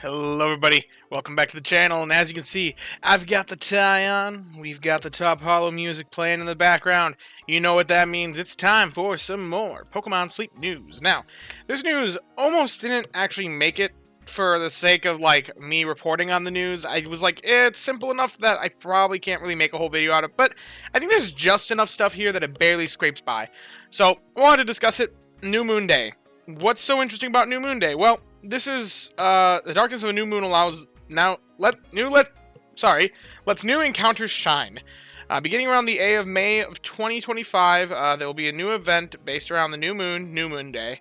Hello everybody, welcome back to the channel, and as you can see, I've got the tie on, we've got the Top Hollow music playing in the background. You know what that means, it's time for some more Pokemon Sleep news. Now, this news almost didn't actually make it for the sake of, me reporting on the news. I was like, it's simple enough that I probably can't really make a whole video out of it, but I think there's just enough stuff here that it barely scrapes by. So, I wanted to discuss it. New Moon Day. What's so interesting about New Moon Day? Well, this is the darkness of a new moon allows lets new encounters shine. Beginning around the A of May of 2025, there will be a new event based around the New Moon Day.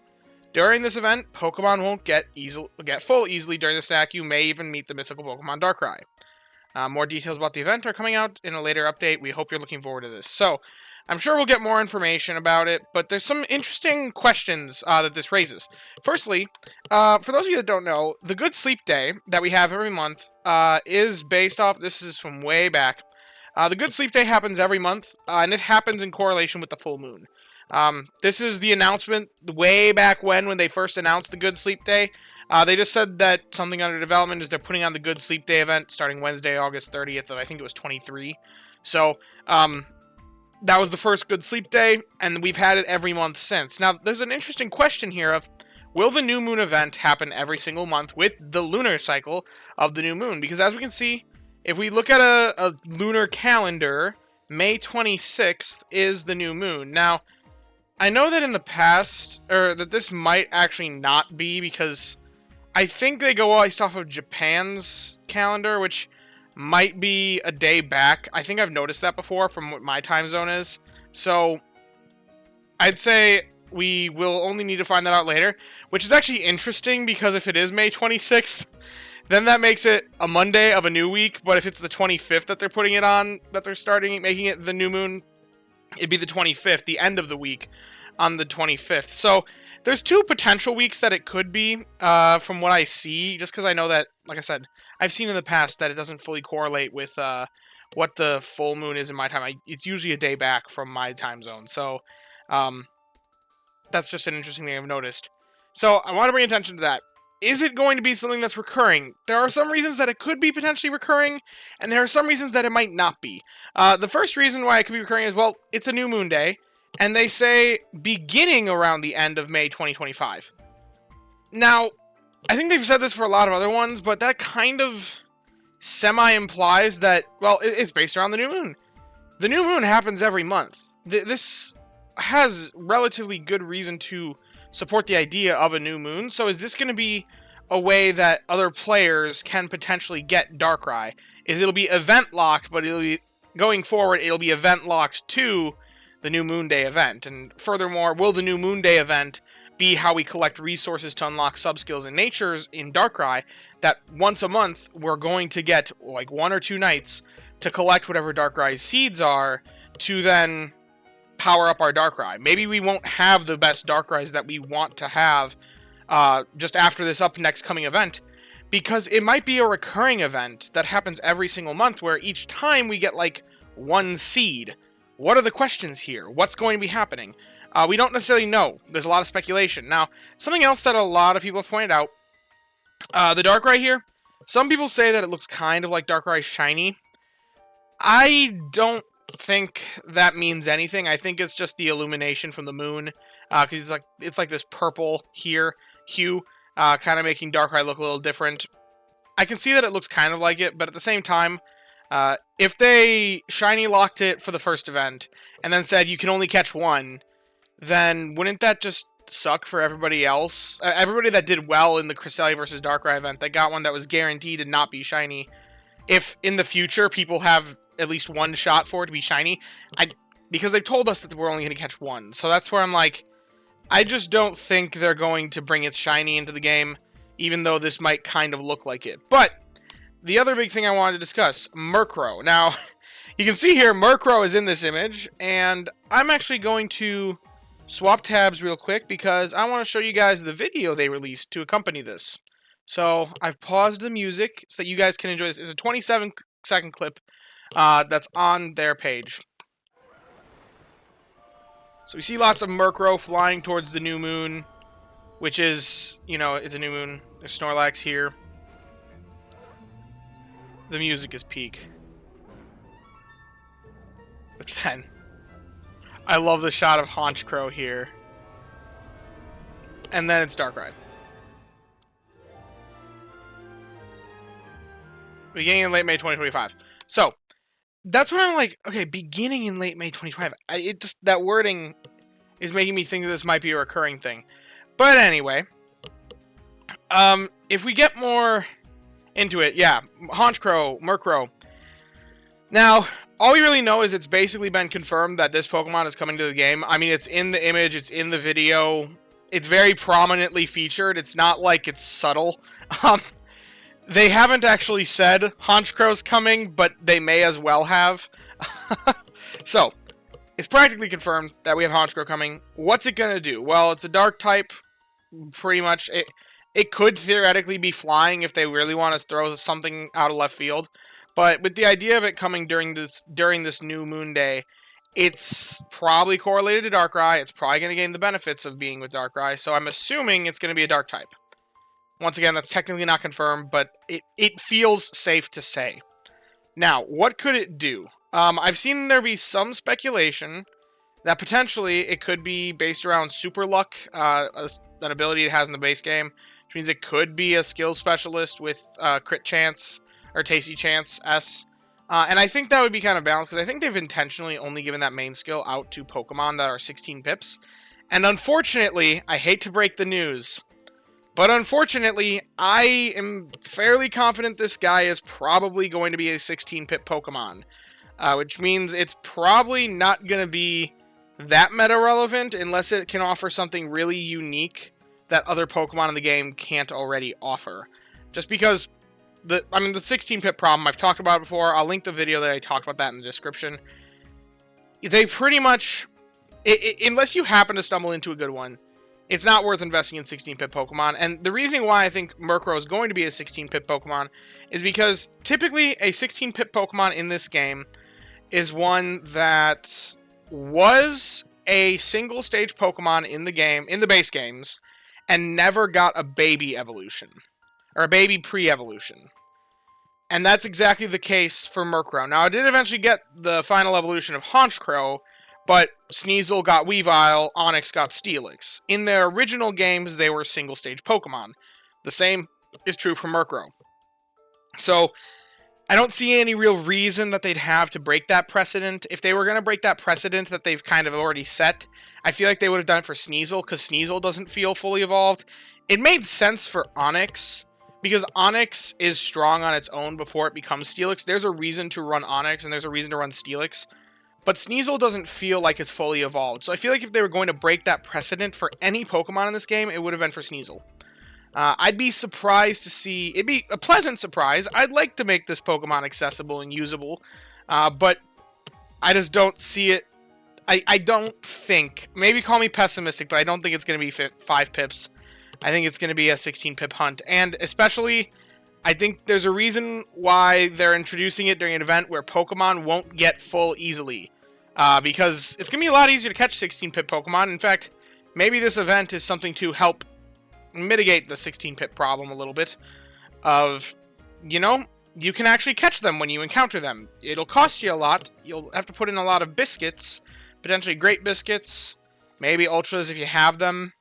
During this event, Pokemon won't get full easily during the stack. You may even meet the mythical Pokemon Darkrai. More details about the event are coming out in a later update. We hope you're looking forward to this. So, I'm sure we'll get more information about it, but there's some interesting questions that this raises. Firstly, for those of you that don't know, the Good Sleep Day that we have every month is based off, this is from way back. The Good Sleep Day happens every month, and it happens in correlation with the full moon. This is the announcement way back when they first announced the Good Sleep Day. They just said that something under development is they're putting on the Good Sleep Day event starting Wednesday, August 30th of, I think it was 23. So, that was the first Good Sleep Day, and we've had it every month since. Now, there's an interesting question here of, will the New Moon event happen every single month with the lunar cycle of the New Moon? Because as we can see, if we look at a lunar calendar, May 26th is the New Moon. Now, I know that in the past, or that this might actually not be, because I think they go based off of Japan's calendar, which might be a day back. I think I've noticed that before from what my time zone is. So, I'd say we will only need to find that out later, which is actually interesting because if it is May 26th, then that makes it a Monday of a new week, but if it's the 25th that they're putting it on, that they're starting making it the new moon, it'd be the 25th, the end of the week on the 25th. So, there's two potential weeks that it could be, from what I see, just because I know that, like I said, I've seen in the past that it doesn't fully correlate with what the full moon is in my time. It's usually a day back from my time zone, so that's just an interesting thing I've noticed. So I want to bring attention to that. Is it going to be something that's recurring? There are some reasons that it could be potentially recurring, and there are some reasons that it might not be. The first reason why it could be recurring is, well, it's a new moon day, and they say beginning around the end of May 2025. Now, I think they've said this for a lot of other ones, but that kind of semi-implies that, well, it's based around the new moon. The new moon happens every month. This has relatively good reason to support the idea of a new moon, so is this going to be a way that other players can potentially get Darkrai? It'll be event-locked, but going forward, it'll be event-locked to the New Moon Day event. And furthermore, will the New Moon Day event be how we collect resources to unlock subskills and natures in Darkrai, that once a month we're going to get like 1 or 2 nights to collect whatever Darkrai's seeds are to then power up our Darkrai. Maybe we won't have the best Darkrai's that we want to have just after this next coming event, because it might be a recurring event that happens every single month where each time we get like 1 seed. What are the questions here? What's going to be happening? We don't necessarily know. There's a lot of speculation. Now, something else that a lot of people have pointed out, the Darkrai here, some people say that it looks kind of like Darkrai shiny. I don't think that means anything. I think it's just the illumination from the moon, because it's like this purple hue, kind of making Darkrai look a little different. I can see that it looks kind of like it, but at the same time, if they shiny locked it for the first event, and then said you can only catch 1, then wouldn't that just suck for everybody else? Everybody that did well in the Cresselia versus Darkrai event, that got one that was guaranteed to not be shiny. If in the future people have at least 1 shot for it to be shiny, because they've told us that we're only going to catch 1. So that's where I'm like, I just don't think they're going to bring its shiny into the game, even though this might kind of look like it. But the other big thing I wanted to discuss, Murkrow. Now, you can see here, Murkrow is in this image, and I'm actually going to swap tabs real quick because I want to show you guys the video they released to accompany this. So, I've paused the music so that you guys can enjoy this. It's a 27-second clip that's on their page. So we see lots of Murkrow flying towards the new moon, which is, you know, it's a new moon. There's Snorlax here. the music is peak. But then, I love the shot of Honchkrow here. And then it's Darkrai. Beginning in late May 2025. So, that's when I'm like, okay, beginning in late May 2025. That wording is making me think that this might be a recurring thing. But anyway, if we get more into it, yeah, Honchkrow, Murkrow. Now, all we really know is it's basically been confirmed that this Pokemon is coming to the game. I mean, it's in the image, it's in the video, it's very prominently featured. It's not like it's subtle. They haven't actually said Honchkrow's coming, but they may as well have. So, it's practically confirmed that we have Honchkrow coming. What's it going to do? Well, it's a dark type, pretty much. It could theoretically be flying if they really want to throw something out of left field. But with the idea of it coming during this new moon day, it's probably correlated to Darkrai. It's probably going to gain the benefits of being with Darkrai. So I'm assuming it's going to be a dark type. Once again, that's technically not confirmed, but it feels safe to say. Now, what could it do? I've seen there be some speculation that potentially it could be based around Super Luck, an ability it has in the base game, which means it could be a skill specialist with crit chance, or tasty chance S. And I think that would be kind of balanced, because I think they've intentionally only given that main skill out to Pokemon that are 16 pips. And unfortunately, I hate to break the news, but unfortunately, I am fairly confident this guy is probably going to be a 16-pip Pokemon. Which means it's probably not going to be that meta-relevant unless it can offer something really unique that other Pokemon in the game can't already offer. Just because, the 16-pip problem, I've talked about it before. I'll link the video that I talked about that in the description. They pretty much, unless you happen to stumble into a good one, it's not worth investing in 16-pip Pokemon. And the reason why I think Murkrow is going to be a 16-pip Pokemon is because typically a 16-pip Pokemon in this game is one that was a single-stage Pokemon in the game, in the base games, and never got a baby evolution. Or a baby pre-evolution. And that's exactly the case for Murkrow. Now, I did eventually get the final evolution of Honchkrow, but Sneasel got Weavile, Onix got Steelix. In their original games, they were single-stage Pokemon. The same is true for Murkrow. So, I don't see any real reason that they'd have to break that precedent. If they were going to break that precedent that they've kind of already set, I feel like they would have done it for Sneasel, because Sneasel doesn't feel fully evolved. It made sense for Onix, because Onix is strong on its own before it becomes Steelix. There's a reason to run Onix, and there's a reason to run Steelix. But Sneasel doesn't feel like it's fully evolved. So I feel like if they were going to break that precedent for any Pokemon in this game, it would have been for Sneasel. I'd be surprised to see... It'd be a pleasant surprise. I'd like to make this Pokemon accessible and usable. But I just don't see it. I don't think... Maybe call me pessimistic, but I don't think it's going to be 5 pips. I think it's going to be a 16-pip hunt. And especially, I think there's a reason why they're introducing it during an event where Pokemon won't get full easily. Because it's going to be a lot easier to catch 16-pip Pokemon. In fact, maybe this event is something to help mitigate the 16-pip problem a little bit. Of, you know, you can actually catch them when you encounter them. It'll cost you a lot. You'll have to put in a lot of biscuits. Potentially great biscuits. Maybe ultras if you have them.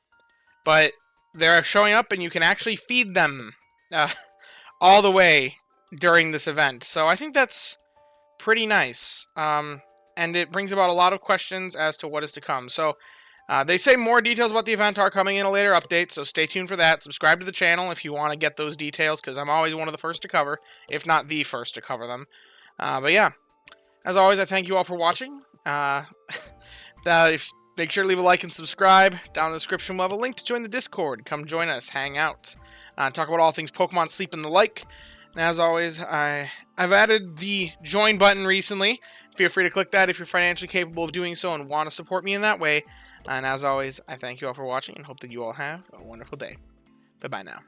But they're showing up and you can actually feed them all the way during this event. So I think that's pretty nice. And it brings about a lot of questions as to what is to come. So they say more details about the event are coming in a later update, so stay tuned for that. Subscribe to the channel if you want to get those details, because I'm always one of the first to cover, if not the first to cover them. But yeah, as always, I thank you all for watching. Make sure to leave a like and subscribe. Down in the description, we'll have a link to join the Discord. Come join us, hang out, talk about all things Pokemon, sleep, and the like. And as always, I've added the join button recently. Feel free to click that if you're financially capable of doing so and want to support me in that way. And as always, I thank you all for watching and hope that you all have a wonderful day. Bye-bye now.